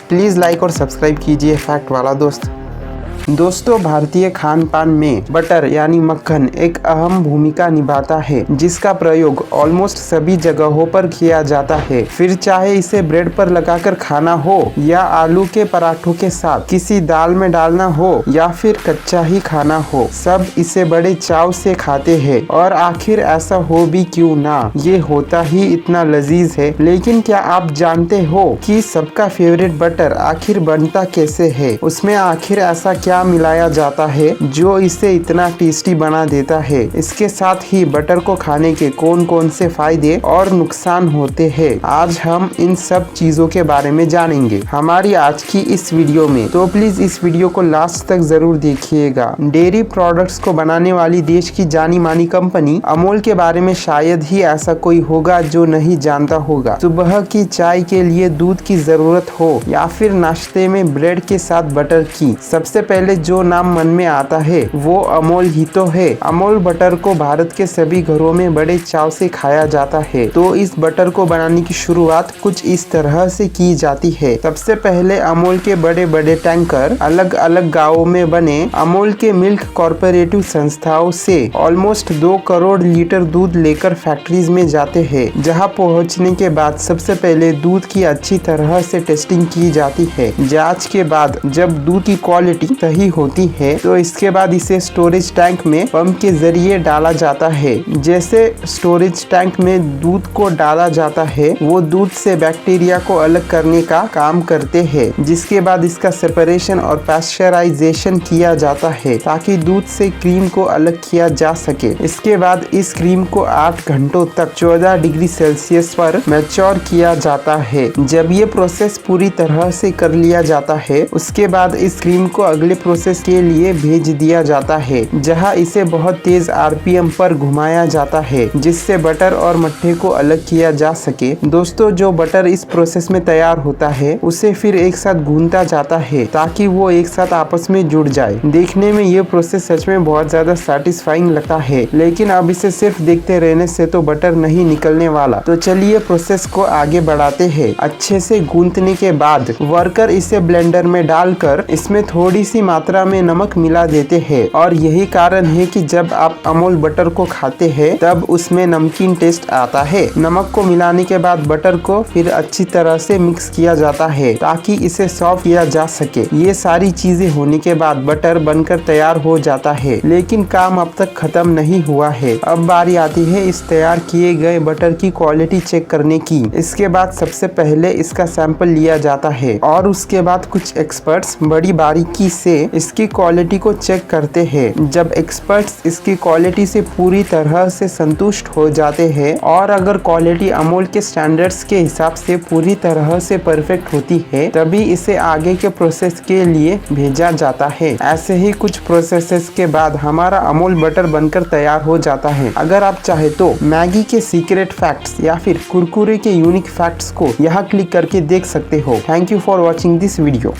Please like और subscribe कीजिए fact वाला दोस्त। दोस्तों, भारतीय खान पान में बटर यानी मक्खन एक अहम भूमिका निभाता है, जिसका प्रयोग ऑलमोस्ट सभी जगहों पर किया जाता है। फिर चाहे इसे ब्रेड पर लगाकर खाना हो या आलू के पराठों के साथ किसी दाल में डालना हो या फिर कच्चा ही खाना हो, सब इसे बड़े चाव से खाते हैं। और आखिर ऐसा हो भी क्यों ना, ये होता ही इतना लजीज है। लेकिन क्या आप जानते हो कि सबका फेवरेट बटर आखिर बनता कैसे है? उसमें आखिर ऐसा क्या मिलाया जाता है जो इसे इतना टेस्टी बना देता है? इसके साथ ही बटर को खाने के कौन कौन से फायदे और नुकसान होते हैं, आज हम इन सब चीजों के बारे में जानेंगे हमारी आज की इस वीडियो में। तो प्लीज इस वीडियो को लास्ट तक जरूर देखिएगा। डेयरी प्रोडक्ट्स को बनाने वाली देश की जानी मानी कंपनी अमूल के बारे में शायद ही ऐसा कोई होगा जो नहीं जानता होगा। सुबह की चाय के लिए दूध की जरूरत हो या फिर नाश्ते में ब्रेड के साथ बटर की, सबसे पहले जो नाम मन में आता है वो अमूल ही तो है। अमूल बटर को भारत के सभी घरों में बड़े चाव से खाया जाता है। तो इस बटर को बनाने की शुरुआत कुछ इस तरह से की जाती है। सबसे पहले अमूल के बड़े बड़े टैंकर अलग अलग गाँवों में बने अमूल के मिल्क कॉर्पोरेटिव संस्थाओं से ऑलमोस्ट 2 करोड़ लीटर दूध लेकर फैक्ट्रीज में जाते हैं, जहां पहुंचने के बाद सबसे पहले दूध की अच्छी तरह से टेस्टिंग की जाती है। जांच के बाद जब दूध की क्वालिटी सही होती है तो इसके बाद इसे स्टोरेज टैंक में पंप के जरिए डाला जाता है। जैसे स्टोरेज टैंक में दूध को डाला जाता है, वो दूध से बैक्टीरिया को अलग करने का काम करते हैं, जिसके बाद इसका सेपरेशन और पाश्चराइजेशन किया जाता है ताकि दूध से क्रीम को अलग किया जा सके। इसके बाद इस क्रीम को 8 घंटों तक 14 डिग्री सेल्सियस पर मैच्योर किया जाता है। जब ये प्रोसेस पूरी तरह से कर लिया जाता है, उसके बाद इस क्रीम को अगले प्रोसेस के लिए भेज दिया जाता है, जहां इसे बहुत तेज आरपीएम पर घुमाया जाता है, जिससे बटर और मट्ठे को अलग किया जा सके। दोस्तों, जो बटर इस प्रोसेस में तैयार होता है उसे फिर एक साथ गूंथा जाता है ताकि वो एक साथ आपस में जुड़ जाए। देखने में ये प्रोसेस सच में बहुत ज्यादा सेटिस्फाइंग लगता है, लेकिन अब इसे सिर्फ देखते रहने से तो बटर नहीं निकलने वाला। तो चलिए प्रोसेस को आगे बढ़ाते हैं। अच्छे से गूंथने के बाद वर्कर इसे ब्लेंडर में डालकर इसमें थोड़ी सी मात्रा में नमक मिला देते हैं, और यही कारण है कि जब आप अमूल बटर को खाते हैं तब उसमें नमकीन टेस्ट आता है। नमक को मिलाने के बाद बटर को फिर अच्छी तरह से मिक्स किया जाता है ताकि इसे सॉफ्ट किया जा सके। ये सारी चीजें होने के बाद बटर बनकर तैयार हो जाता है, लेकिन काम अब तक खत्म नहीं हुआ है। अब बारी आती है इस तैयार किए गए बटर की क्वालिटी चेक करने की। इसके बाद सबसे पहले इसका सैंपल लिया जाता है और उसके बाद कुछ एक्सपर्ट्स बड़ी बारीकी से इसकी क्वालिटी को चेक करते हैं। जब एक्सपर्ट्स इसकी क्वालिटी से पूरी तरह से संतुष्ट हो जाते हैं और अगर क्वालिटी अमूल के स्टैंडर्ड्स के हिसाब से पूरी तरह से परफेक्ट होती है, तभी इसे आगे के प्रोसेस के लिए भेजा जाता है। ऐसे ही कुछ प्रोसेसेस के बाद हमारा अमूल बटर बनकर तैयार हो जाता है। अगर आप चाहे तो मैगी के सीक्रेट फैक्ट्स या फिर कुरकुरे के यूनिक फैक्ट्स को यहाँ क्लिक करके देख सकते हो। Thank you for watching this video.